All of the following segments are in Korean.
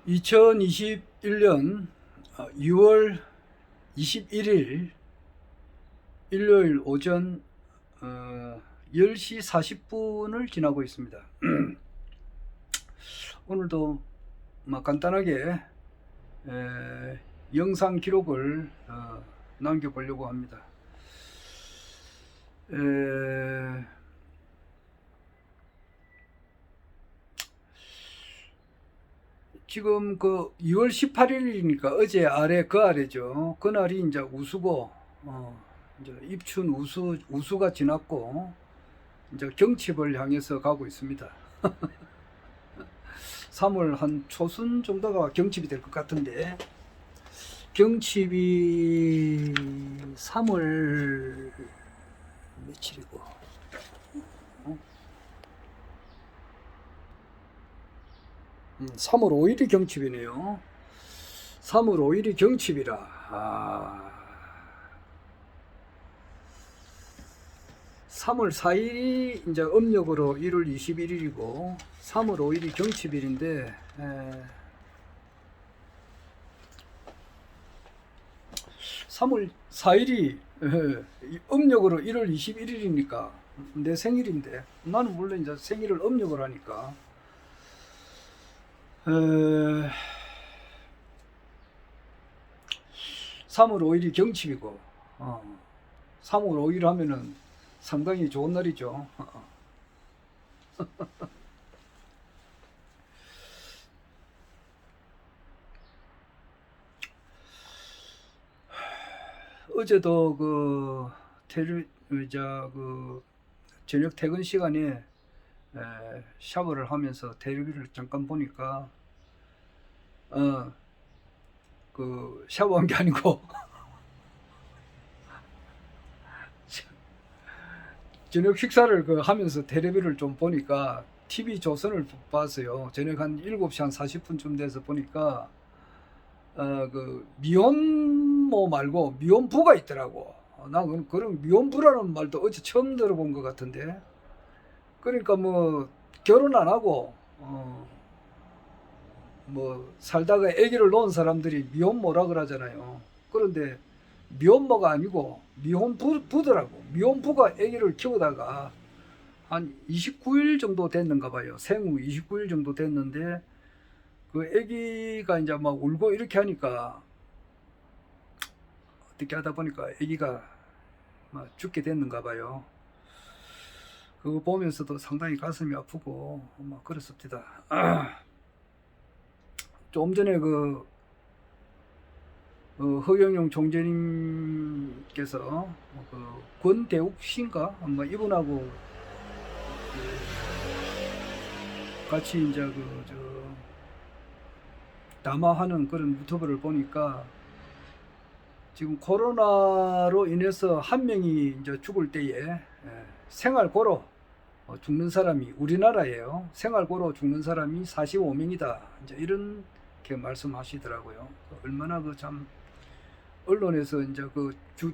2021년 6월 21일 일요일 오전 10시 40분을 지나고 있습니다. 오늘도 간단하게 영상 기록을 남겨보려고 합니다. 지금 그 2월 18일이니까 어제 그 아래죠. 그날이 이제 우수고, 이제 입춘 우수가 지났고, 이제 경칩을 향해서 가고 있습니다. 3월 한 초순 정도가 경칩이 될 것 같은데, 경칩이 3월 며칠이고, 3월 5일이 경칩이네요. 3월 5일이 경칩이라. 3월 4일이 이제 음력으로 1월 21일이고 3월 5일이 경칩일인데 3월 4일이 음력으로 1월 21일이니까 내 생일인데, 나는 물론 이제 생일을 음력으로 하니까 3월 5일이 경칩이고 3월 5일 하면은 상당히 좋은 날이죠. 어제도 저녁 퇴근 시간에 샤워를 하면서 텔레비를 잠깐 보니까 샤워한 게 아니고 저녁 식사를 하면서 텔레비를 좀 보니까 TV 조선을 봤어요. 저녁 한 7시 한 40분쯤 돼서 보니까 미혼모 말고 미혼부가 있더라고. 나 그런 미혼부라는 말도 어제 처음 들어본 것 같은데, 그러니까 뭐 결혼 안 하고 뭐 살다가 아기를 놓은 사람들이 미혼모라 그러잖아요. 그런데 미혼모가 아니고 미혼부더라고. 미혼부가 아기를 키우다가 한 29일 정도 됐는가 봐요. 생후 29일 정도 됐는데 그 아기가 이제 막 울고 이렇게 하니까 어떻게 하다 보니까 아기가 막 죽게 됐는가 봐요. 그거 보면서도 상당히 가슴이 아프고 막 그랬습니다. 좀 전에 허경영 총재님께서 권대욱 씨인가 뭐 이분하고 같이 이제 담화하는 그런 유튜브를 보니까 지금 코로나로 인해서 한 명이 이제 죽을 때에 생활고로 죽는 사람이 우리나라에요. 생활고로 죽는 사람이 45명이다. 이제 이렇게 말씀하시더라고요. 얼마나 참 언론에서 이제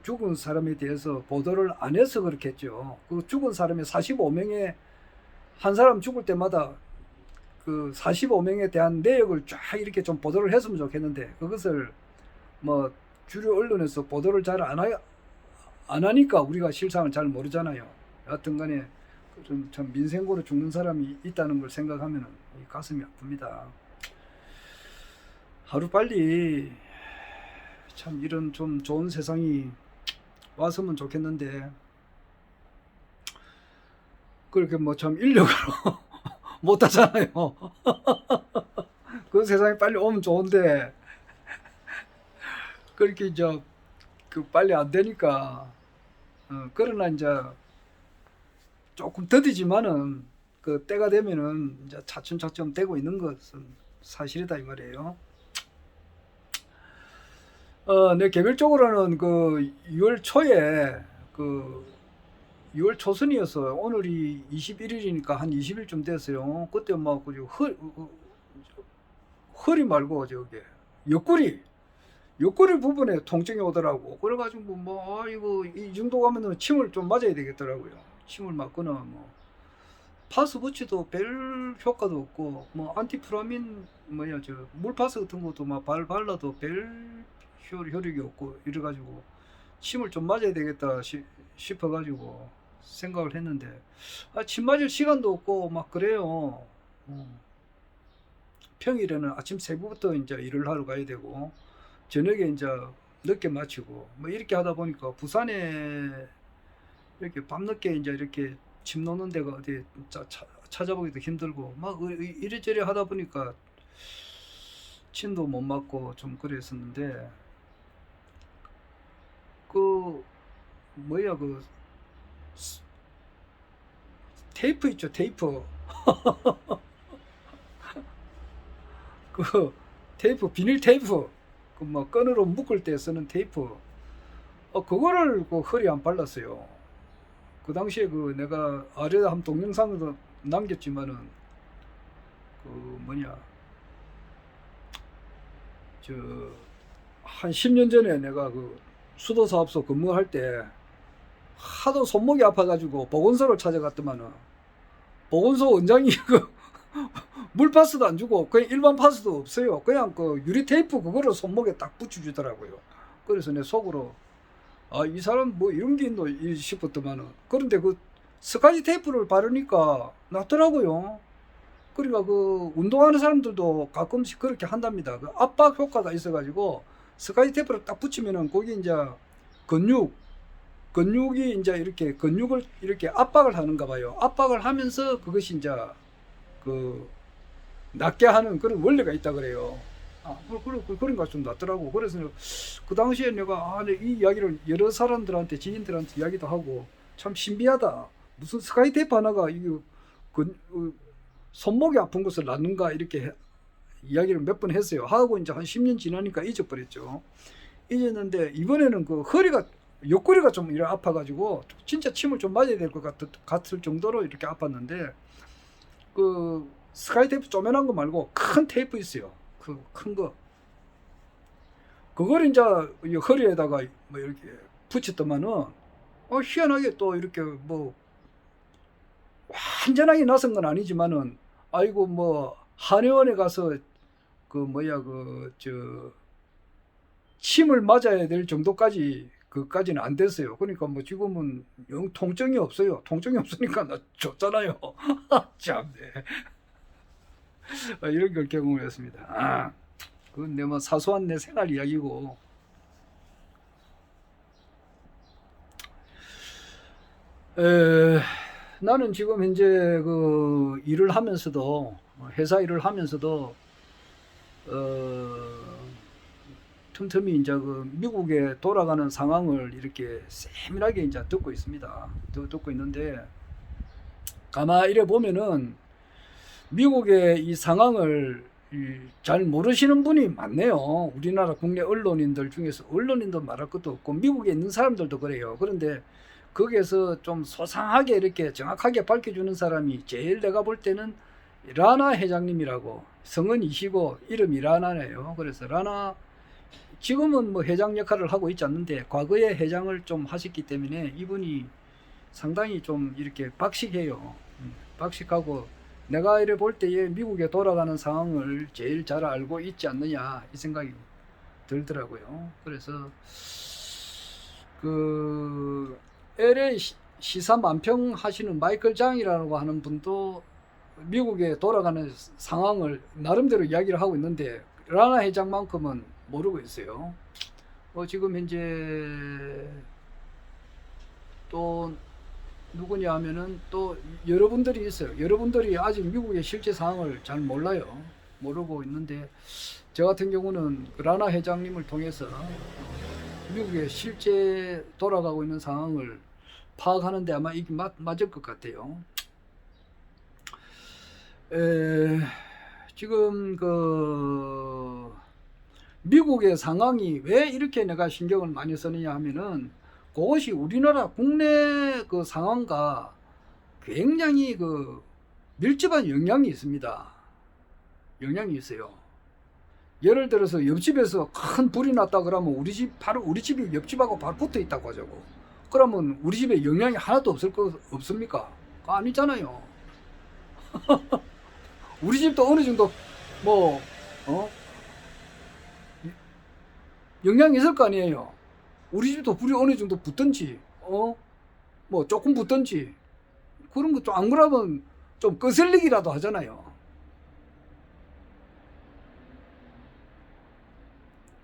죽은 사람에 대해서 보도를 안 해서 그렇겠죠. 그 죽은 사람의 45명에 한 사람 죽을 때마다 그 45명에 대한 내역을 쫙 이렇게 좀 보도를 했으면 좋겠는데, 그것을 뭐 주류 언론에서 보도를 잘 안 하니까 우리가 실상을 잘 모르잖아요. 여하튼 간에 참 민생고로 죽는 사람이 있다는 걸 생각하면 가슴이 아픕니다. 하루빨리 참 이런 좀 좋은 세상이 왔으면 좋겠는데, 그렇게 뭐 참 인력으로 못 하잖아요. 그 세상이 빨리 오면 좋은데 그렇게 이제 빨리 안 되니까 그러나 이제 조금 더디지만은 그 때가 되면은 이제 차츰차츰 되고 있는 것은 사실이다 이 말이에요. 내 개별적으로는 6월 초에 6월 초순이어서 오늘이 21일이니까 한 20일쯤 됐어요. 그때 막 허리 말고 옆구리 부분에 통증이 오더라고. 그래가지고 이거 이 정도 가면은 침을 좀 맞아야 되겠더라고요. 침을 맞거나 뭐 파스 붙이도 별 효과도 없고 뭐 안티프라민 뭐야 저 물파스 같은 것도 막 발라도 별 효력이 없고 이래가지고 침을 좀 맞아야 되겠다 싶어가지고 생각을 했는데 침 맞을 시간도 없고 막 그래요. 평일에는 아침 새벽부터 이제 일을 하러 가야 되고 저녁에 이제 늦게 마치고 뭐 이렇게 하다 보니까 부산에 이렇게 밤늦게 이제 이렇게 침 놓는 데가 어디 찾아보기도 힘들고 막 이래저래 하다 보니까 침도 못 맞고 좀 그랬었는데 그 뭐야 그 테이프 있죠 테이프 그 테이프 비닐 테이프 그 뭐 끈으로 묶을 때 쓰는 테이프 그거를 그 허리에 안 발랐어요. 그 당시에 그 내가 아래에 한 동영상도 남겼지만은 그 뭐냐 저 한 10년 전에 내가 그 수도사업소 근무할 때 하도 손목이 아파가지고 보건소를 찾아갔더만은 보건소 원장이 그 물파스도 안 주고 그냥 일반 파스도 없어요. 그냥 그 유리 테이프 그거를 손목에 딱 붙여주더라고요. 그래서 내 속으로 이 사람 뭐 이런 게 있노 싶었더만은 그런데 그 스카치 테이프를 바르니까 낫더라고요. 그러니까 그 운동하는 사람들도 가끔씩 그렇게 한답니다. 그 압박 효과가 있어가지고 스카치 테이프를 딱 붙이면은 거기 이제 근육이 이제 이렇게 근육을 이렇게 압박을 하는가 봐요. 압박을 하면서 그것이 이제 그 낫게 하는 그런 원리가 있다 그래요. 그런가 좀 낫더라고. 그래서 그 당시에 내가 이 이야기를 여러 사람들한테 지인들한테 이야기도 하고 참 신비하다. 무슨 스카이 테이프 하나가 이게 손목이 아픈 것을 낫는가 이렇게 이야기를 몇 번 했어요. 하고 이제 한 10년 지나니까 잊어버렸죠. 잊었는데 이번에는 그 허리가 옆구리가 좀 이렇게 아파가지고 진짜 침을 좀 맞아야 될 것 같을 정도로 이렇게 아팠는데 그 스카이 테이프 쪼매난 거 말고 큰 테이프 있어요. 그 큰 거. 그걸 이제 허리에다가 뭐 이렇게 붙였더만은 희한하게 또 이렇게 뭐 완전하게 나선 건 아니지만은 아이고 뭐 한의원에 가서 그 뭐야 그 저 침을 맞아야 될 정도까지 그까지는 안 됐어요. 그러니까 뭐 지금은 영 통증이 없어요. 통증이 없으니까 나 좋잖아요. 참네. 이런 걸 경험했습니다. 그건 내 뭐 사소한 내 생활 이야기고. 나는 지금 현재 그 일을 하면서도 회사 일을 하면서도 틈틈이 이제 그 미국에 돌아가는 상황을 이렇게 세밀하게 이제 듣고 있습니다. 듣고 있는데 가만히 이래 보면은 미국의 이 상황을 잘 모르시는 분이 많네요. 우리나라 국내 언론인들 중에서 언론인도 말할 것도 없고 미국에 있는 사람들도 그래요. 그런데 거기에서 좀 소상하게 이렇게 정확하게 밝혀주는 사람이 제일 내가 볼 때는 라나 회장님이라고 성은이시고 이름이 라나네요. 그래서 라나 지금은 뭐 회장 역할을 하고 있지 않는데 과거에 회장을 좀 하셨기 때문에 이분이 상당히 좀 이렇게 박식해요. 박식하고 내가 이래 볼 때에 미국에 돌아가는 상황을 제일 잘 알고 있지 않느냐 이 생각이 들더라고요. 그래서 그 LA 시사만평 하시는 마이클 장이라고 하는 분도 미국에 돌아가는 상황을 나름대로 이야기를 하고 있는데 라나 회장만큼은 모르고 있어요. 지금 현재 또 누구냐 하면은 또 여러분들이 있어요. 여러분들이 아직 미국의 실제 상황을 잘 몰라요. 모르고 있는데 저 같은 경우는 라나 회장님을 통해서 미국의 실제 돌아가고 있는 상황을 파악하는데 아마 이게 맞을 것 같아요. 지금 그 미국의 상황이 왜 이렇게 내가 신경을 많이 쓰느냐 하면은 그것이 우리나라 국내 그 상황과 굉장히 그 밀접한 영향이 있습니다. 영향이 있어요. 예를 들어서 옆집에서 큰 불이 났다 그러면 바로 우리 집이 옆집하고 바로 붙어 있다고 하자고. 그러면 우리 집에 영향이 하나도 없습니까? 아니잖아요. 우리 집도 어느 정도 뭐 영향이 있을 거 아니에요. 우리 집도 불이 어느 정도 붙든지 뭐 조금 붙든지 그런 거 좀 안 그러면 좀 거슬리기라도 하잖아요.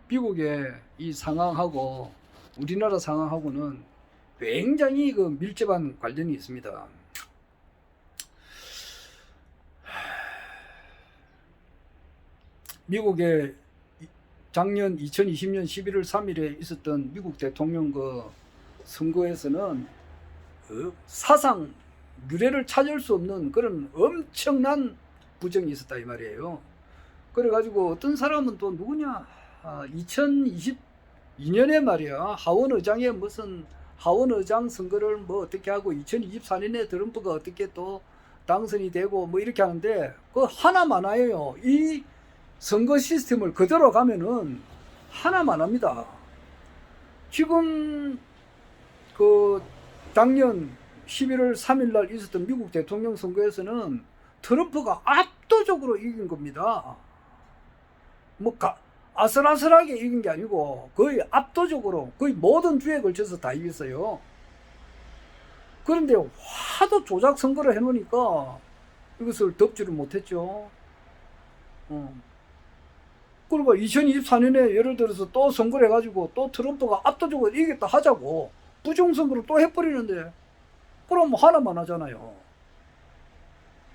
미국의 이 상황하고 우리나라 상황하고는 굉장히 그 밀접한 관련이 있습니다. 미국의 작년 2020년 11월 3일에 있었던 미국 대통령 그 선거에서는 사상 유례를 찾을 수 없는 그런 엄청난 부정이 있었다 이 말이에요. 그래가지고 어떤 사람은 또 누구냐 2022년에 말이야 하원 의장에 무슨 하원 의장 선거를 뭐 어떻게 하고 2024년에 트럼프가 어떻게 또 당선이 되고 뭐 이렇게 하는데 그 하나만 와요. 이 선거 시스템을 그대로 가면은 하나만 합니다. 지금 그 작년 11월 3일 날 있었던 미국 대통령 선거에서는 트럼프가 압도적으로 이긴 겁니다. 뭐 아슬아슬하게 이긴 게 아니고 거의 압도적으로 거의 모든 주에 걸쳐서 다 이겼어요. 그런데 하도 조작 선거를 해놓으니까 이것을 덮지를 못했죠. 그리고 2024년에 예를 들어서 또 선거를 해가지고 또 트럼프가 압도적으로 이겼다 하자고 부정선거를 또 해버리는데 그럼 하나만 하잖아요.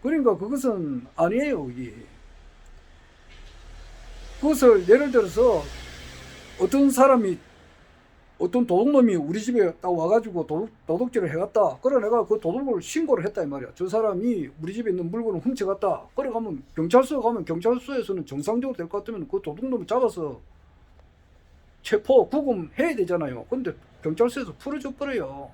그러니까 그것은 아니에요. 이게. 그것을 예를 들어서 어떤 사람이 어떤 도둑놈이 우리 집에 딱 와가지고 도둑질을 해갔다. 그래 내가 그 도둑을 신고를 했다 이 말이야. 저 사람이 우리 집에 있는 물건을 훔쳐갔다. 그래 가면 경찰서에 가면 경찰서에서는 정상적으로 될 것 같으면 그 도둑놈을 잡아서 체포 구금해야 되잖아요. 근데 경찰서에서 풀어줘 버려요.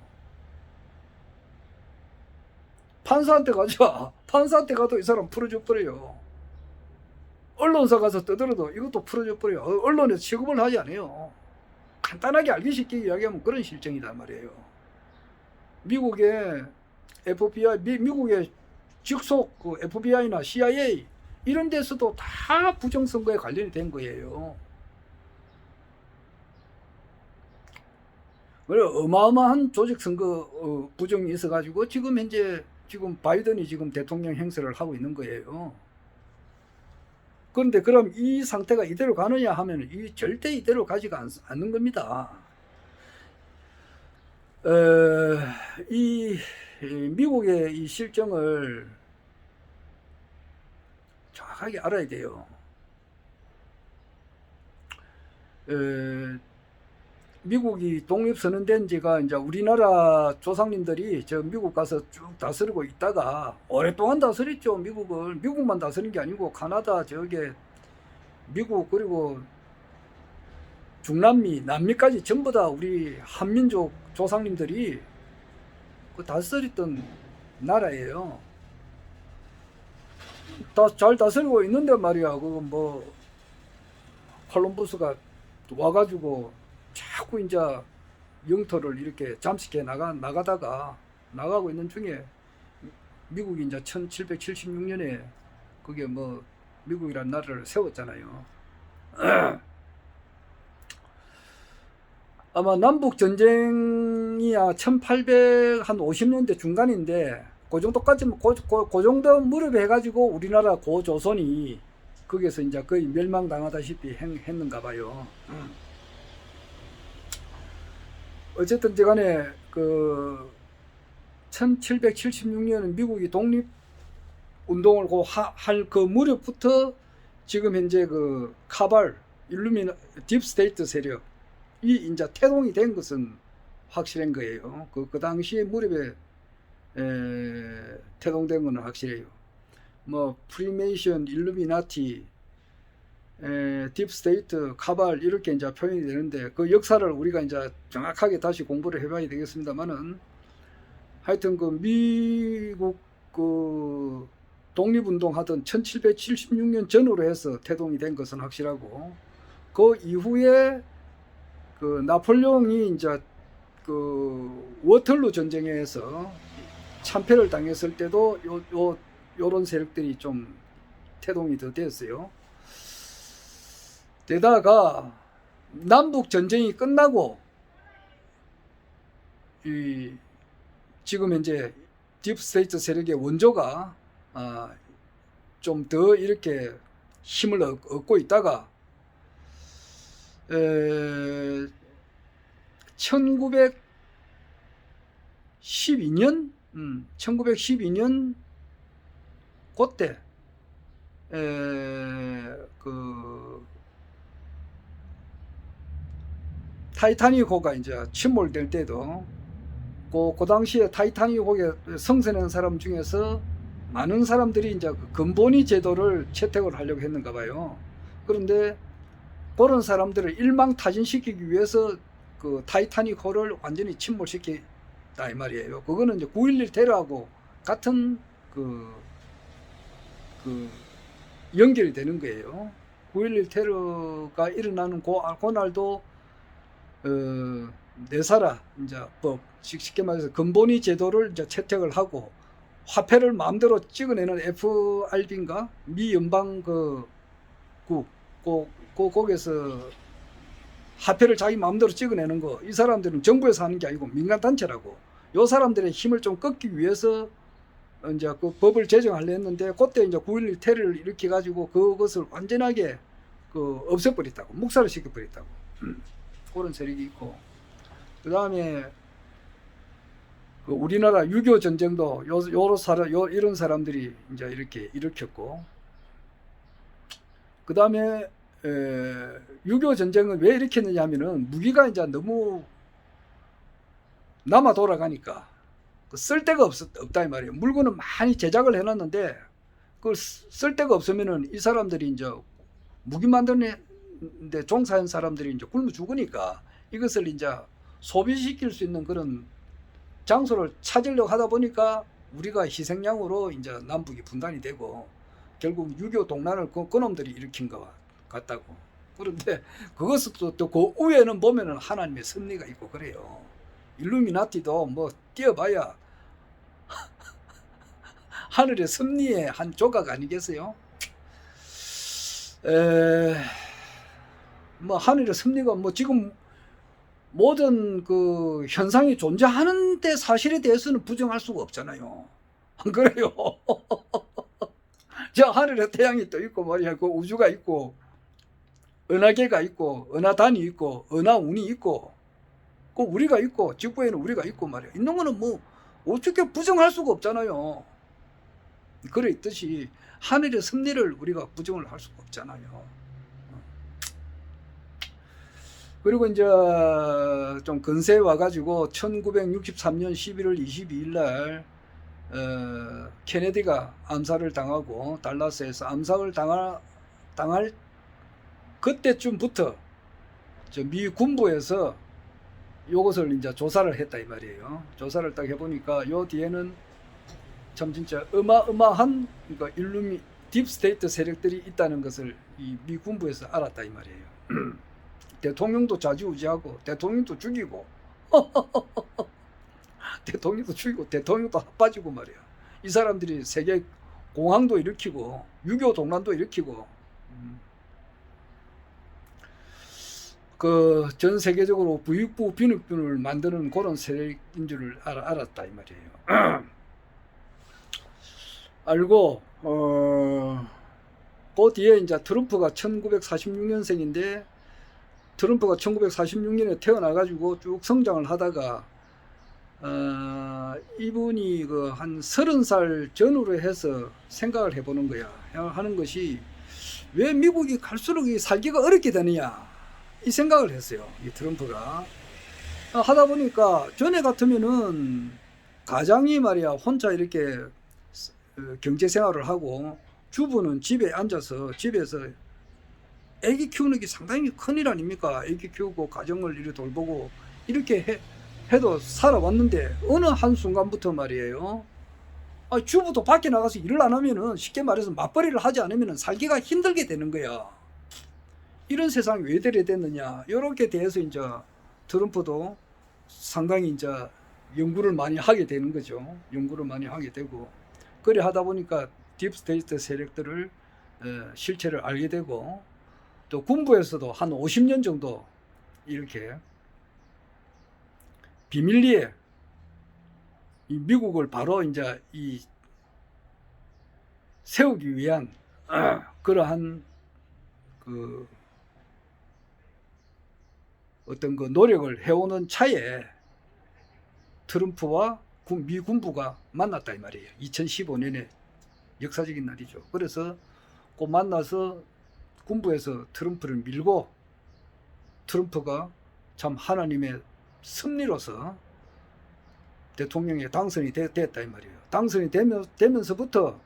판사한테 가자. 판사한테 가도 이 사람 풀어줘 버려요. 언론사 가서 떠들어도 이것도 풀어줘 버려요. 언론에 취급을 하지 않아요. 간단하게 알기 쉽게 이야기하면 그런 실정이단 말이에요. 미국의 FBI, 미국의 직속 그 FBI나 CIA 이런 데서도 다 부정선거에 관련이 된 거예요. 어마어마한 조직선거 부정이 있어가지고 지금 현재 바이든이 지금 대통령 행세를 하고 있는 거예요. 그런데 그럼 이 상태가 이대로 가느냐 하면 절대 이대로 가지가 않는 겁니다. 이 미국의 이 실정을 정확하게 알아야 돼요. 미국이 독립선언된 지가 이제 우리나라 조상님들이 저 미국 가서 쭉 다스리고 있다가 오랫동안 다스렸죠. 미국만 다스린 게 아니고 카나다 저게 미국 그리고 중남미 남미까지 전부 다 우리 한민족 조상님들이 그 다스렸던 나라예요. 잘 다스리고 있는데 말이야. 그거 뭐 콜럼버스가 와가지고 자꾸 이제 영토를 이렇게 잠식해 나가다가 나가고 있는 중에 미국이 이제 1776년에 그게 뭐 미국이라는 나라를 세웠잖아요. 아마 남북 전쟁이 1850년대 중간인데 그 정도까지 그 정도 무렵에 해가지고 우리나라 고조선이 거기서 이제 거의 멸망당하다시피 했는가 봐요. 어쨌든 간에 그 1776년 미국이 독립운동을 할 그 무렵부터 지금 현재 그 카발 딥스테이트 세력이 이제 태동이 된 것은 확실한 거예요. 그 당시에 무렵에 태동된 것은 확실해요. 뭐 프리메이션, 일루미나티, 딥스테이트, 카발 이렇게 이제 표현이 되는데 그 역사를 우리가 이제 정확하게 다시 공부를 해봐야 되겠습니다만은 하여튼 그 미국 그 독립운동 하던 1776년 전후로 해서 태동이 된 것은 확실하고 그 이후에 그 나폴레옹이 이제 그 워털루 전쟁에서 참패를 당했을 때도 요런 세력들이 좀 태동이 더 됐어요. 게다가 남북 전쟁이 끝나고 지금 현재 딥스테이트 세력의 원조가 좀 더 이렇게 힘을 얻고 있다가 1912년 1912년 그때 그 타이타닉호가 이제 침몰될 때도 그 당시에 타이타닉호에 승선한 사람 중에서 많은 사람들이 이제 그 근본위 제도를 채택을 하려고 했는가 봐요. 그런데 그런 사람들을 일망타진시키기 위해서 그 타이타닉호를 완전히 침몰시켰다 이 말이에요. 그거는 이제 9.11 테러하고 같은 그 연결이 되는 거예요. 9.11 테러가 일어나는 그날도 내사라 이제 법 쉽게 말해서 근본위 제도를 이제 채택을 하고 화폐를 마음대로 찍어내는 FRB인가 미 연방 거기서 화폐를 자기 마음대로 찍어내는 거, 이 사람들은 정부에서 하는 게 아니고 민간 단체라고. 요 사람들의 힘을 좀 꺾기 위해서 이제 그 법을 제정하려 했는데 그때 이제 9.11 테러를 일으켜 가지고 그것을 완전하게 없애버렸다고, 묵살을 시켜버렸다고. 그런 세력이 있고, 그 다음에 우리나라 6.25 전쟁도 이런 사람들이 이제 이렇게 일으켰고, 그 다음에 6.25 전쟁은 왜 일으켰느냐 하면은 무기가 이제 너무 남아 돌아가니까 쓸 데가 없다 이 말이에요. 물건은 많이 제작을 해놨는데 그걸 쓸 데가 없으면은 이 사람들이 이제 무기 만드는데 종사한 사람들이 이제 굶어 죽으니까 이것을 이제 소비시킬 수 있는 그런 장소를 찾으려고 하다 보니까 우리가 희생양으로 이제 남북이 분단이 되고 결국 6.25 동란을 그놈들이 일으킨 것 같다고. 그런데 그것은 또 그 위에는 보면은 하나님의 섭리가 있고 그래요. 일루미나티도 뭐 뛰어봐야 하늘의 섭리의 한 조각 아니겠어요? 뭐 하늘의 섭리가 뭐 지금 모든 그 현상이 존재하는데 사실에 대해서는 부정할 수가 없잖아요. 안 그래요? 저 하늘에 태양이 또 있고 말이야. 그 우주가 있고 은하계가 있고 은하단이 있고 은하운이 있고 그 우리가 있고 지구에는 우리가 있고 말이야. 있는 거는 뭐 어떻게 부정할 수가 없잖아요. 그래 있듯이 하늘의 섭리를 우리가 부정을 할 수가 없잖아요. 그리고 이제 좀 근세에 와가지고 1963년 11월 22일 날 케네디가 암살을 당하고 달라스에서 암살을 당할 그때쯤부터 미 군부에서 요것을 이제 조사를 했다 이 말이에요. 조사를 딱 해보니까 요 뒤에는 참 진짜 어마어마한 그러니까 딥스테이트 세력들이 있다는 것을 이 미 군부에서 알았다 이 말이에요. 대통령도 좌지우지하고 대통령도 죽이고 대통령도 죽이고 대통령도 빠지고 말이야. 이 사람들이 세계 공황도 일으키고 6.25 동란도 일으키고 그 전 세계적으로 부익부 빈익빈을 만드는 그런 세력인 줄을 알았다 이 말이에요. 알고 그 뒤에 이제 트럼프가 1946년생인데 트럼프가 1946년에 태어나가지고 쭉 성장을 하다가 이분이 그 한 30살 전후로 해서 생각을 해보는 거야. 하는 것이 왜 미국이 갈수록 살기가 어렵게 되느냐 이 생각을 했어요. 이 트럼프가 하다 보니까 전에 같으면은 가장이 말이야 혼자 이렇게 경제 생활을 하고 주부는 집에 앉아서 집에서 애기 키우는 게 상당히 큰일 아닙니까? 애기 키우고 가정을 이렇게 돌보고 이렇게 해도 살아왔는데 어느 한순간부터 말이에요. 주부도 밖에 나가서 일을 안 하면은 쉽게 말해서 맞벌이를 하지 않으면은 살기가 힘들게 되는 거야. 이런 세상이 왜 이래 됐느냐. 이렇게 대해서 이제 트럼프도 상당히 이제 연구를 많이 하게 되는 거죠. 연구를 많이 하게 되고 그래 하다 보니까 딥스테이트 세력들을 실체를 알게 되고, 또 군부에서도 한 50년 정도 이렇게 비밀리에 이 미국을 바로 이제 이 세우기 위한 그러한 그 어떤 그 노력을 해오는 차에 트럼프와 미 군부가 만났다 이 말이에요. 2015년에 역사적인 날이죠. 그래서 꼭 만나서 군부에서 트럼프를 밀고, 트럼프가 참 하나님의 섭리로서 대통령에 당선이 됐다 이 말이에요. 당선이 되면서부터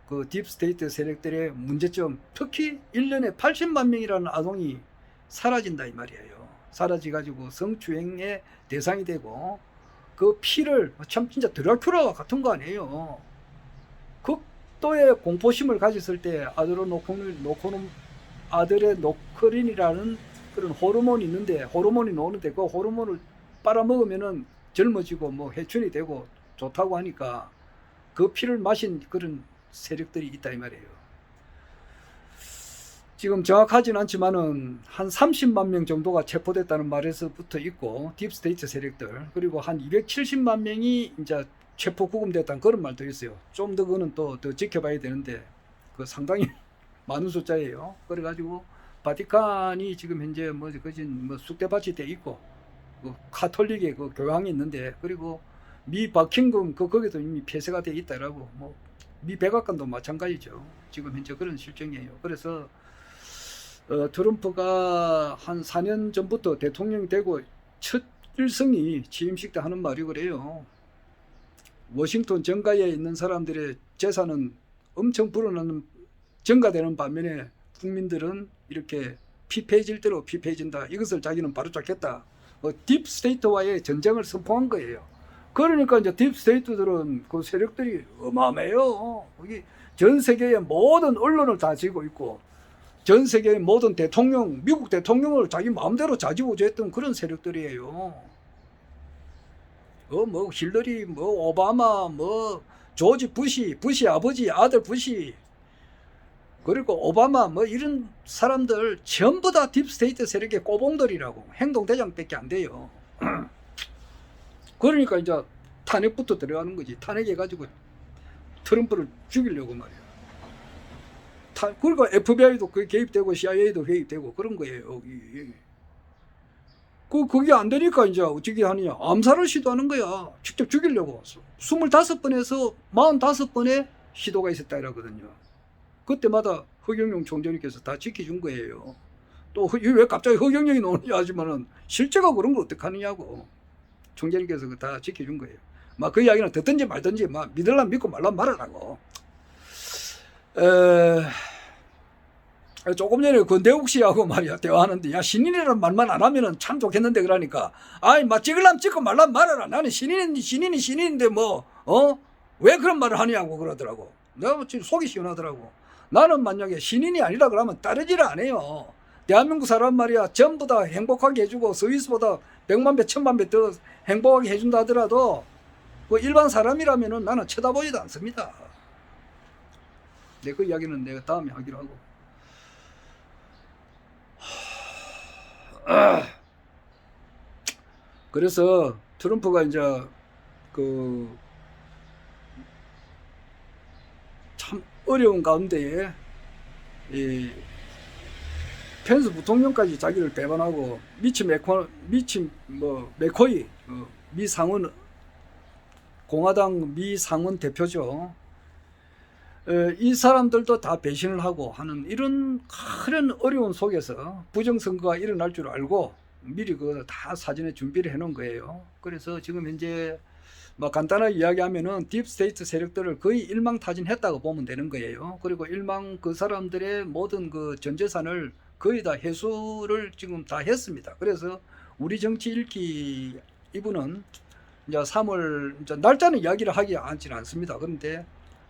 그 딥스테이트 세력들의 문제점, 특히 1년에 80만 명이라는 아동이 사라진다 이 말이에요. 사라지가지고 성추행의 대상이 되고, 그 피를 참 진짜 드라큘라와 같은 거 아니에요. 극도의 공포심을 가졌을 때 아드레노크린이라는 그런 호르몬이 있는데, 호르몬이 나오는데 그 호르몬을 빨아먹으면은 젊어지고 뭐 해춘이 되고 좋다고 하니까 그 피를 마신 그런 세력들이 있다 이 말이에요. 지금 정확하진 않지만은 한 30만 명 정도가 체포됐다는 말에서부터 있고, 딥스테이트 세력들, 그리고 한 270만 명이 이제 체포 구금됐다는 그런 말도 있어요. 좀 더 그거는 또 더 지켜봐야 되는데 그 상당히 많은 숫자예요. 그래가지고 바티칸이 지금 현재 뭐 쑥대밭이 돼 있고, 그 카톨릭의 그 교황이 있는데, 그리고 미 버킹엄 거기도 이미 폐쇄가 돼 있다라고, 뭐 미 백악관도 마찬가지죠. 지금 현재 그런 실정이에요. 그래서 트럼프가 한 4년 전부터 대통령이 되고 첫 일성이 취임식 때 하는 말이 그래요. 워싱턴 정가에 있는 사람들의 재산은 엄청 불어나는 증가되는 반면에 국민들은 이렇게 피폐해질 대로 피폐해진다. 이것을 자기는 바로잡겠다. 딥스테이트와의 전쟁을 선포한 거예요. 그러니까 이제 딥스테이트들은 그 세력들이 어마어마해요. 여기 전 세계의 모든 언론을 다 쥐고 있고, 전 세계의 모든 대통령, 미국 대통령을 자기 마음대로 좌지우지했던 그런 세력들이에요. 뭐 힐러리, 뭐 오바마, 뭐 조지 부시 아버지, 아들 부시, 그리고 오바마, 뭐 이런 사람들 전부 다 딥스테이트 세력의 꼬봉들이라고. 행동대장밖에 안 돼요. 그러니까 이제 탄핵부터 들어가는 거지. 탄핵해가지고 트럼프를 죽이려고 말이야. 그러니까 FBI도 거기 개입되고 CIA도 개입되고 그런 거예요. 그게 안 되니까 이제 어떻게 하느냐. 암살을 시도하는 거야. 직접 죽이려고. 25번에서 45번의 시도가 있었다 이러거든요. 그때마다 허경영 총재님께서 다 지켜준 거예요. 또 왜 갑자기 허경영이 나오느냐 하지만은 실제가 그런 걸 어떻게 하느냐고. 총재님께서 다 지켜준 거예요. 막 그 이야기는 듣든지 말든지 막 믿으려면 믿고 말라면 말하라고. 조금 전에 권대욱 씨하고 말이야 대화하는데, 야 신인이라는 말만 안 하면은 참 좋겠는데, 그러니까 아이 막 찍으려면 찍고 말라면 말하라. 나는 신인인데 뭐 왜 그런 말을 하냐고 그러더라고. 내가 지금 속이 시원하더라고. 나는 만약에 신인이 아니라 그러면 따르지를 안 해요. 대한민국 사람 말이야 전부 다 행복하게 해주고 스위스보다 100만 배 1000만 배 더 행복하게 해준다 하더라도 뭐 일반 사람이라면은 나는 쳐다보지도 않습니다. 그 이야기는 내가 다음에 하기로 하고. 그래서 트럼프가 이제 참 어려운 가운데에 이 펜스 부통령까지 자기를 배반하고, 맥코이 미 상원 공화당 미 상원 대표죠. 이 사람들도 다 배신을 하고 하는 이런 큰 어려운 속에서 부정선거가 일어날 줄 알고 미리 그거 다 사전에 준비를 해 놓은 거예요. 그래서 지금 현재 뭐 간단하게 이야기하면은 딥스테이트 세력들을 거의 일망타진했다고 보면 되는 거예요. 그리고 그 사람들의 모든 그 전 재산을 거의 다 회수를 지금 다 했습니다. 그래서 우리 정치 읽기 이분은 이제 3월 이제 날짜는 이야기를 하지 않습니다. 그런데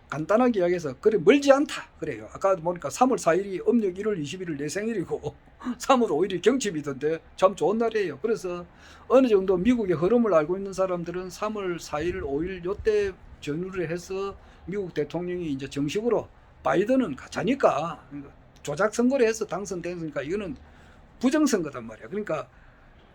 간단하게 이야기해서 그래 멀지 않다 그래요. 아까 보니까 3월 4일이 음력 1월 21일 내 생일이고 3월 5일이 경칩이던데 참 좋은 날이에요. 그래서 어느 정도 미국의 흐름을 알고 있는 사람들은 3월 4일 5일 요때 전후를 해서 미국 대통령이 이제 정식으로 바이든은 가짜니까 조작 선거를 해서 당선됐으니까 이거는 부정선거단 말이야. 그러니까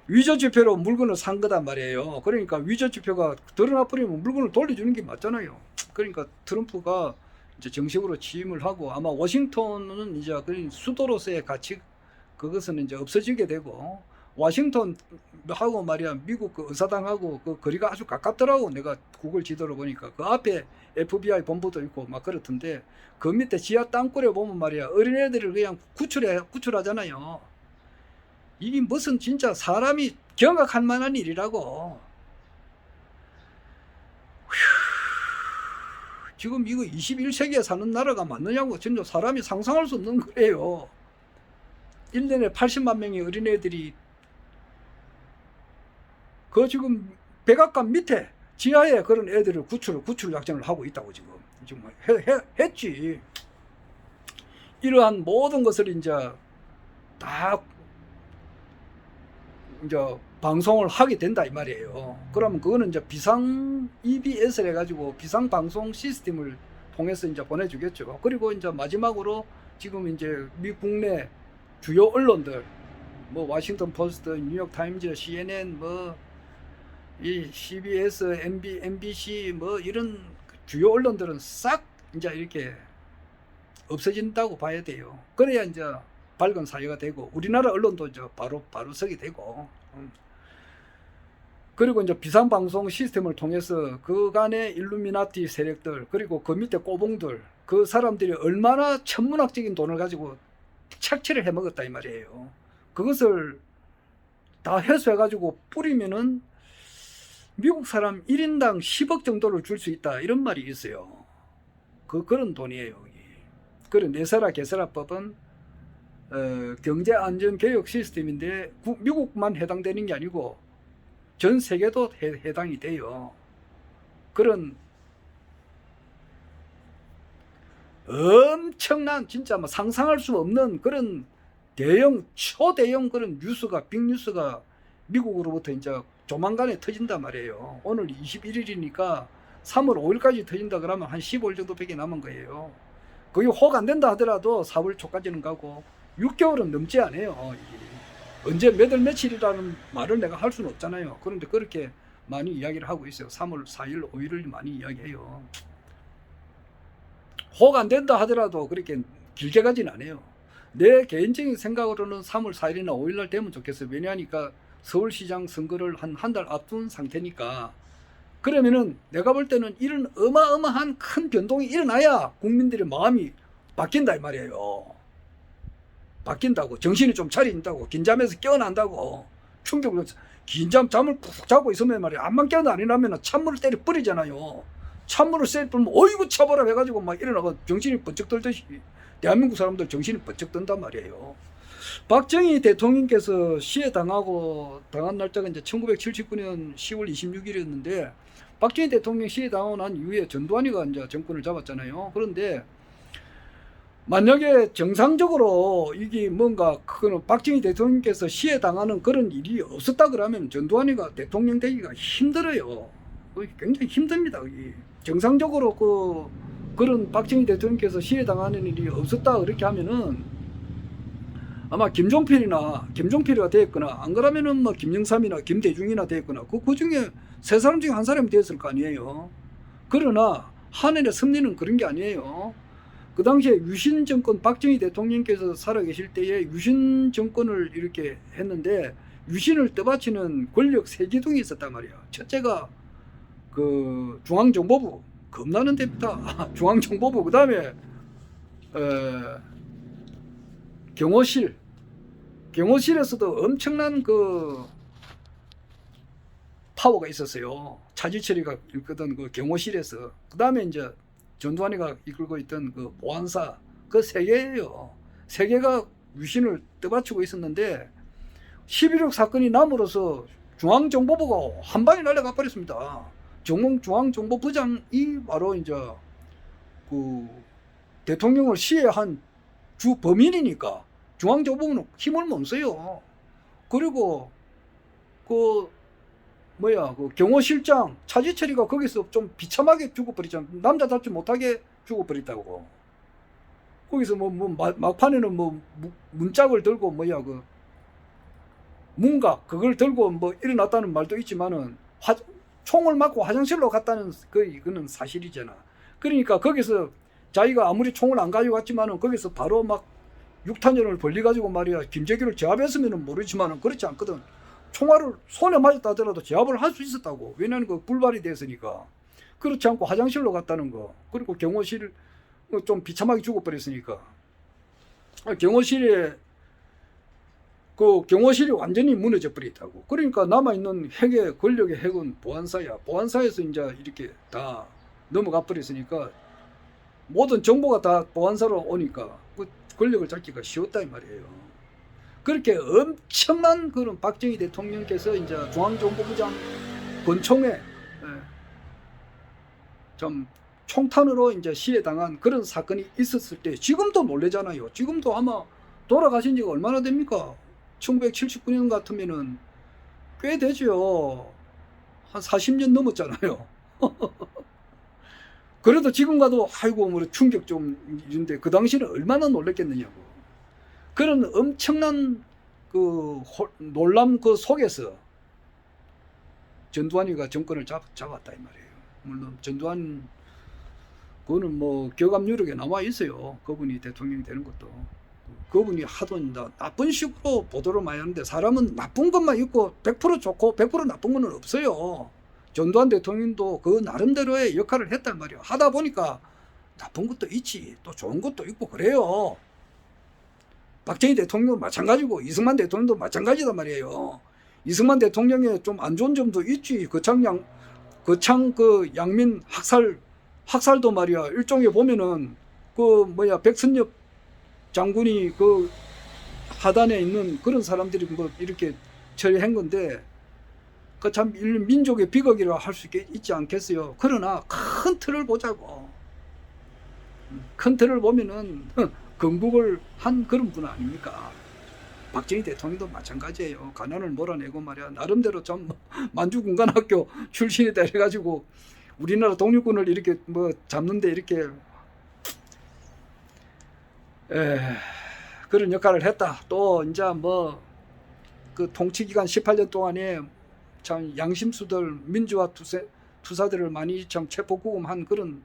위조지표로 물건을 산 거단 말이에요. 그러니까 위조지표가 드러나 버리면 물건을 돌려주는 게 맞잖아요. 그러니까 트럼프가 이제 정식으로 취임을 하고 아마 워싱턴은 이제 수도로서의 가치 그것은 이제 없어지게 되고 워싱턴하고 말이야 미국 그 의사당하고 그 거리가 아주 가깝더라고. 내가 구글 지도로 보니까 그 앞에 FBI 본부도 있고 막 그렇던데 그 밑에 지하 땅굴에 보면 말이야 어린애들을 그냥 구출하잖아요. 이게 무슨 진짜 사람이 경악할 만한 일이라고. 지금 이거 21세기에 사는 나라가 맞느냐고. 진짜 사람이 상상할 수 없는 거예요. 1년에 80만 명의 어린애들이 그 지금 백악관 밑에 지하에 그런 애들을 구출 작전을 하고 있다고 지금 했지. 이러한 모든 것을 이제 다 이제 방송을 하게 된다 이 말이에요. 그러면 그거는 이제 비상 EBS를 해가지고 비상 방송 시스템을 통해서 이제 보내주겠죠. 그리고 이제 마지막으로 지금 이제 미국 국내 주요 언론들 뭐 워싱턴 포스트, 뉴욕 타임즈, CNN 뭐 이 CBS, MBC 뭐 이런 주요 언론들은 싹 이제 이렇게 없어진다고 봐야 돼요. 그래야 이제 밝은 사회가 되고 우리나라 언론도 이제 바로 서게 되고 그리고 이제 비상방송 시스템을 통해서 그간의 일루미나티 세력들 그리고 그 밑에 꼬봉들 그 사람들이 얼마나 천문학적인 돈을 가지고 착취를 해먹었다 이 말이에요. 그것을 다 회수해 가지고 뿌리면은 미국 사람 1인당 10억 정도를 줄 수 있다 이런 말이 있어요. 그런 돈이에요. 그런 내세라 개세라법은 경제안전개혁 시스템인데 미국만 해당되는 게 아니고 전 세계도 해당이 돼요. 그런 엄청난 진짜 뭐 상상할 수 없는 그런 초대형 그런 뉴스가 빅뉴스가 미국으로부터 이제 조만간에 터진단 말이에요. 오늘 21일이니까 3월 5일까지 터진다 그러면 한 15일 정도밖에 남은 거예요. 거기 혹 안 된다 하더라도 4월 초까지는 가고 6개월은 넘지 않아요. 이게. 언제 몇 월 며칠이라는 말을 내가 할 수는 없잖아요. 그런데 그렇게 많이 이야기를 하고 있어요. 3월 4일, 5일을 많이 이야기해요. 혹 안 된다 하더라도 그렇게 길게 가지는 않아요. 내 개인적인 생각으로는 3월 4일이나 5일 날 되면 좋겠어요. 왜냐하니까 서울시장 선거를 한 달 앞둔 상태니까. 그러면은 내가 볼 때는 이런 어마어마한 큰 변동이 일어나야 국민들의 마음이 바뀐다 이 말이에요. 바뀐다고. 정신이 좀 차린다고. 긴장해서 깨어난다고. 충격을 잠을 푹 자고 있으면 말이야 암만 깨어나 안 일어나면 찬물을 때려 뿌리잖아요. 찬물을 뿌리면 어이구 차보라 해가지고 막 일어나고 정신이 번쩍 들듯이 대한민국 사람들 정신이 번쩍 든단 말이에요. 박정희 대통령께서 시해 당한 날짜가 이제 1979년 10월 26일이었는데 박정희 대통령 시해 당하고 난 이후에 전두환이가 이제 정권을 잡았잖아요. 그런데 만약에 정상적으로 이게 뭔가 그거는 박정희 대통령께서 시해 당하는 그런 일이 없었다 그러면 전두환이가 대통령 되기가 힘들어요. 굉장히 힘듭니다. 정상적으로 그런 박정희 대통령께서 시해 당하는 일이 없었다 그렇게 하면은 아마 김종필이가 되었거나 안 그러면은 뭐 김영삼이나 김대중이나 되었거나 그 중에 세 사람 중에 한 사람이 되었을 거 아니에요. 그러나 한일의 섭리는 그런 게 아니에요. 그 당시에 유신 정권 박정희 대통령께서 살아계실 때에 유신 정권을 이렇게 했는데 유신을 떠받치는 권력 세 기둥이 있었단 말이야. 첫째가 그 중앙정보부 겁나는 데입니다. 중앙정보부 그 다음에 경호실에서도 엄청난 그 파워가 있었어요. 차지철이가 있거든 그 경호실에서. 그 다음에 이제 전두환이가 이끌고 있던 그 보안사 그 세 개예요. 세 개가 유신을 떠받치고 있었는데 11.6 사건이 남으로써 중앙정보부가 한 방에 날아가 버렸습니다. 중앙정보부장이 바로 이제 그 대통령을 시해한 주 범인이니까 중앙정보부는 힘을 못 써요. 그리고 그 그 경호실장 차지철이가 거기서 좀 비참하게 죽어버리잖아. 남자답지 못하게 죽어버렸다고. 거기서 막판에는 문짝을 들고 그 문각 그걸 들고 일어났다는 말도 있지만은 총을 맞고 화장실로 갔다는 이거는 사실이잖아. 그러니까 거기서 자기가 아무리 총을 안 가지고 갔지만은 거기서 바로 막 6탄전을 벌려가지고 말이야 김재규를 제압했으면은 모르지만은 그렇지 않거든. 총알을 손에 맞았다 하더라도 제압을 할 수 있었다고. 왜냐하면 그 불발이 됐으니까. 그렇지 않고 화장실로 갔다는 거. 그리고 경호실 좀 비참하게 죽어버렸으니까. 경호실이 완전히 무너져 버렸다고. 그러니까 남아있는 권력의 핵은 보안사야. 보안사에서 이제 이렇게 다 넘어가 버렸으니까 모든 정보가 다 보안사로 오니까 그 권력을 잡기가 쉬웠다 이 말이에요. 그렇게 엄청난 그런 박정희 대통령께서 이제 중앙정보부장 권총에 좀 총탄으로 이제 시해당한 그런 사건이 있었을 때 지금도 놀래잖아요. 지금도 아마 돌아가신 지가 얼마나 됩니까? 1979년 같으면은 꽤 되죠. 한 40년 넘었잖아요. 그래도 지금 가도 아이고 충격 좀 이런데 그 당시는 얼마나 놀랬겠느냐고. 그런 엄청난 놀람 속에서 전두환이가 정권을 잡았다 이 말이에요. 물론 전두환 그거는 교감 누력에 남아 있어요. 그분이 대통령이 되는 것도. 그분이 하던 나쁜 식으로 보도를 많이 하는데 사람은 나쁜 것만 있고 100% 좋고 100% 나쁜 건 없어요. 전두환 대통령도 그 나름대로의 역할을 했단 말이에요. 하다 보니까 나쁜 것도 있지 또 좋은 것도 있고 그래요. 박정희 대통령도 마찬가지고 이승만 대통령도 마찬가지단 말이에요. 이승만 대통령의 좀 안 좋은 점도 있지. 그 양민 학살도 말이야. 일종의 보면은 백선엽 장군이 그 하단에 있는 그런 사람들이 이렇게 처리한 건데 그 참 민족의 비극이라 할 수 있지 않겠어요. 그러나 큰 틀을 보자고. 큰 틀을 보면은 건국을 한 그런 분 아닙니까? 박정희 대통령도 마찬가지예요. 가난을 몰아내고 말이야. 나름대로 좀 만주군관학교 출신이다 해가지고 우리나라 독립군을 이렇게 잡는데 이렇게 그런 역할을 했다. 또 이제 그 통치기간 18년 동안에 참 양심수들 민주화 투사들을 많이 참 체포구금한 그런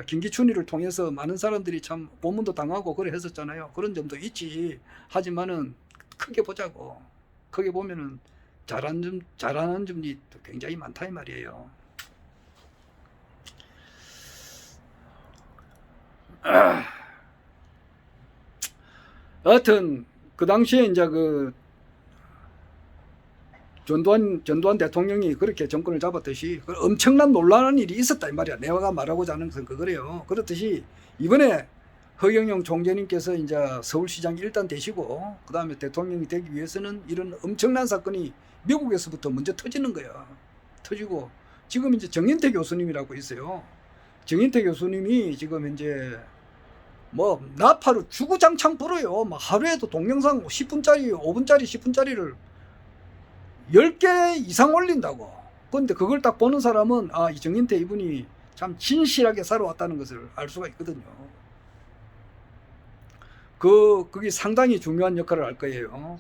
김기춘이를 통해서 많은 사람들이 참 고문도 당하고 그래 했었잖아요. 그런 점도 있지. 하지만은 크게 보자고. 크게 보면은 잘하는 점이 굉장히 많다 이 말이에요. 여하튼 그 당시에 이제 전두환 대통령이 그렇게 정권을 잡았듯이 엄청난 놀라운 일이 있었다 이 말이야. 내가 말하고자 하는 것은 그거래요. 그렇듯이 이번에 허경영 총재님께서 이제 서울시장 일단 되시고 그 다음에 대통령이 되기 위해서는 이런 엄청난 사건이 미국에서부터 먼저 터지는 거야. 터지고 지금 이제 정인태 교수님이라고 있어요. 정인태 교수님이 지금 현재 나파로 주구장창 불어요. 하루에도 동영상 10분짜리 5분짜리 10분짜리를 10개 이상 올린다고. 그런데 그걸 딱 보는 사람은 이 정인태 이분이 참 진실하게 살아왔다는 것을 알 수가 있거든요. 그게 상당히 중요한 역할을 할 거예요.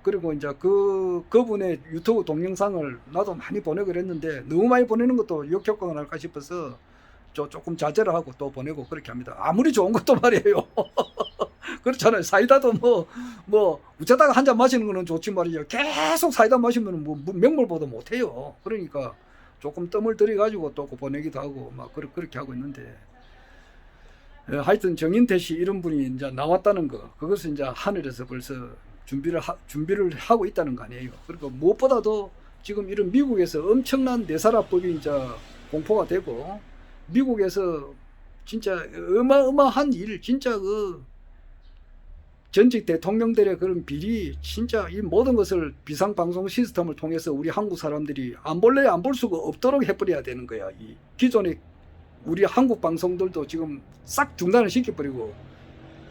그리고 이제 그분의 유튜브 동영상을 나도 많이 보내고 그랬는데 너무 많이 보내는 것도 역효과가 날까 싶어서 조금 자제를 하고 또 보내고 그렇게 합니다. 아무리 좋은 것도 말이에요. 그렇잖아요. 사이다도 우짜다가 한 잔 마시는 거는 좋지 말이죠. 계속 사이다 마시면 명물보다 못해요. 그러니까 조금 뜸을 들여가지고 또 보내기도 하고 그렇게 하고 있는데 하여튼 정인태 씨 이런 분이 이제 나왔다는 거 그것은 이제 하늘에서 벌써 준비를 하고 있다는 거 아니에요. 그러니까 무엇보다도 지금 이런 미국에서 엄청난 내사라법이 이제 공포가 되고 미국에서 진짜 어마어마한 일 진짜 전직 대통령들의 그런 비리 진짜 이 모든 것을 비상방송 시스템을 통해서 우리 한국 사람들이 안 볼래야 안 볼 수가 없도록 해버려야 되는 거야. 이 기존의 우리 한국 방송들도 지금 싹 중단을 시켜버리고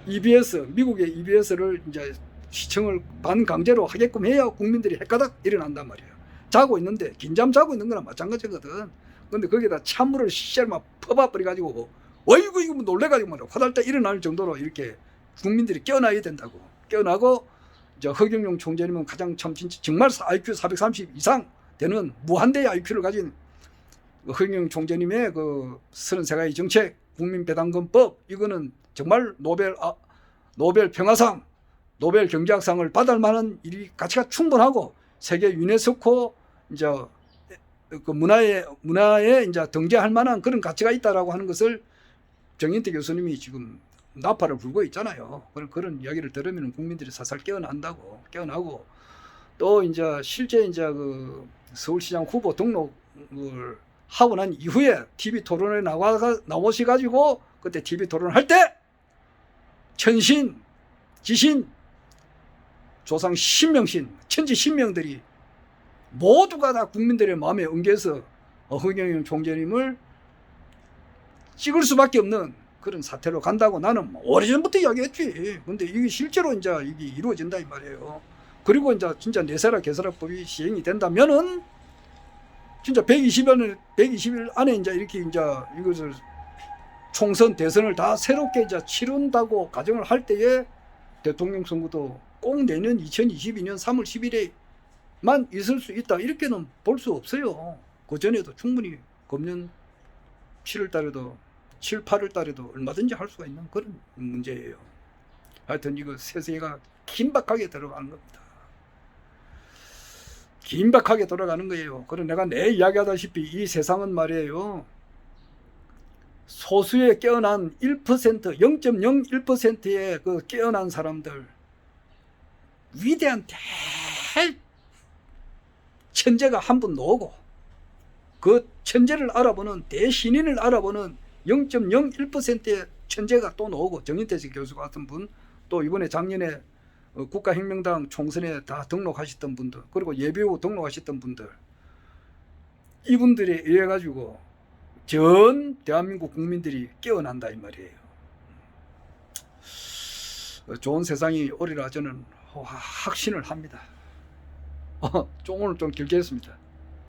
미국의 EBS를 이제 시청을 반강제로 하게끔 해야 국민들이 헷가닥 일어난단 말이에요. 자고 있는데 긴잠 자고 있는 거랑 마찬가지거든. 근데 거기다 찬물을 씨알 막 퍼봐버려 가지고 어이구 이거 뭐 놀래가지고 막 화달짝 일어날 정도로 이렇게 국민들이 깨어나야 된다고. 깨어나고 이제 허경영 총재님은 가장 참 진짜 정말 IQ 430 이상 되는 무한대의 IQ를 가진 허경영 총재님의 그 33가지 정책, 국민배당금법, 이거는 정말 노벨 평화상, 노벨 경제학상을 받을 만한 일이 가치가 충분하고 세계 유네스코 이제 그 문화에 이제 등재할 만한 그런 가치가 있다라고 하는 것을 정인태 교수님이 지금 나팔을 불고 있잖아요. 그런 이야기를 들으면 국민들이 살살 깨어나고 또 이제 실제 이제 그 서울시장 후보 등록을 하고 난 이후에 TV 토론에 나오시 가지고 그때 TV 토론할 때 천신, 지신, 조상 신명신, 천지 신명들이 모두가 다 국민들의 마음에 엉겨서 허경영 총재님을 찍을 수밖에 없는 그런 사태로 간다고 나는 오래전부터 이야기했지. 근데 이게 실제로 이제 이게 이루어진다 이 말이에요. 그리고 이제 진짜 내세라 개세라법이 시행이 된다면은 진짜 120일 안에 이제 이렇게 이제 이것을 총선 대선을 다 새롭게 이제 치른다고 가정을 할 때에 대통령 선거도 꼭 내년 2022년 3월 10일에만 있을 수 있다 이렇게는 볼 수 없어요. 그 전에도 충분히 금년 7월 달에도 7, 8월 달에도 얼마든지 할 수가 있는 그런 문제예요. 하여튼 이거 세세가 긴박하게 들어가는 겁니다. 긴박하게 돌아가는 거예요. 그리고 내가 내 이야기하다시피 이 세상은 말이에요. 소수의 깨어난 1%, 0.01%의 그 깨어난 사람들, 위대한 대천재가 한 분 나오고 그 천재를 알아보는 대신인을 알아보는 0.01%의 천재가 또 나오고 정인태 교수 같은 분, 또 이번에 작년에 국가혁명당 총선에 다 등록하셨던 분들, 그리고 예비후 등록하셨던 분들, 이분들에 의해 가지고 전 대한민국 국민들이 깨어난다 이 말이에요. 좋은 세상이 오리라 저는 확신을 합니다. 오늘 좀 길게 했습니다.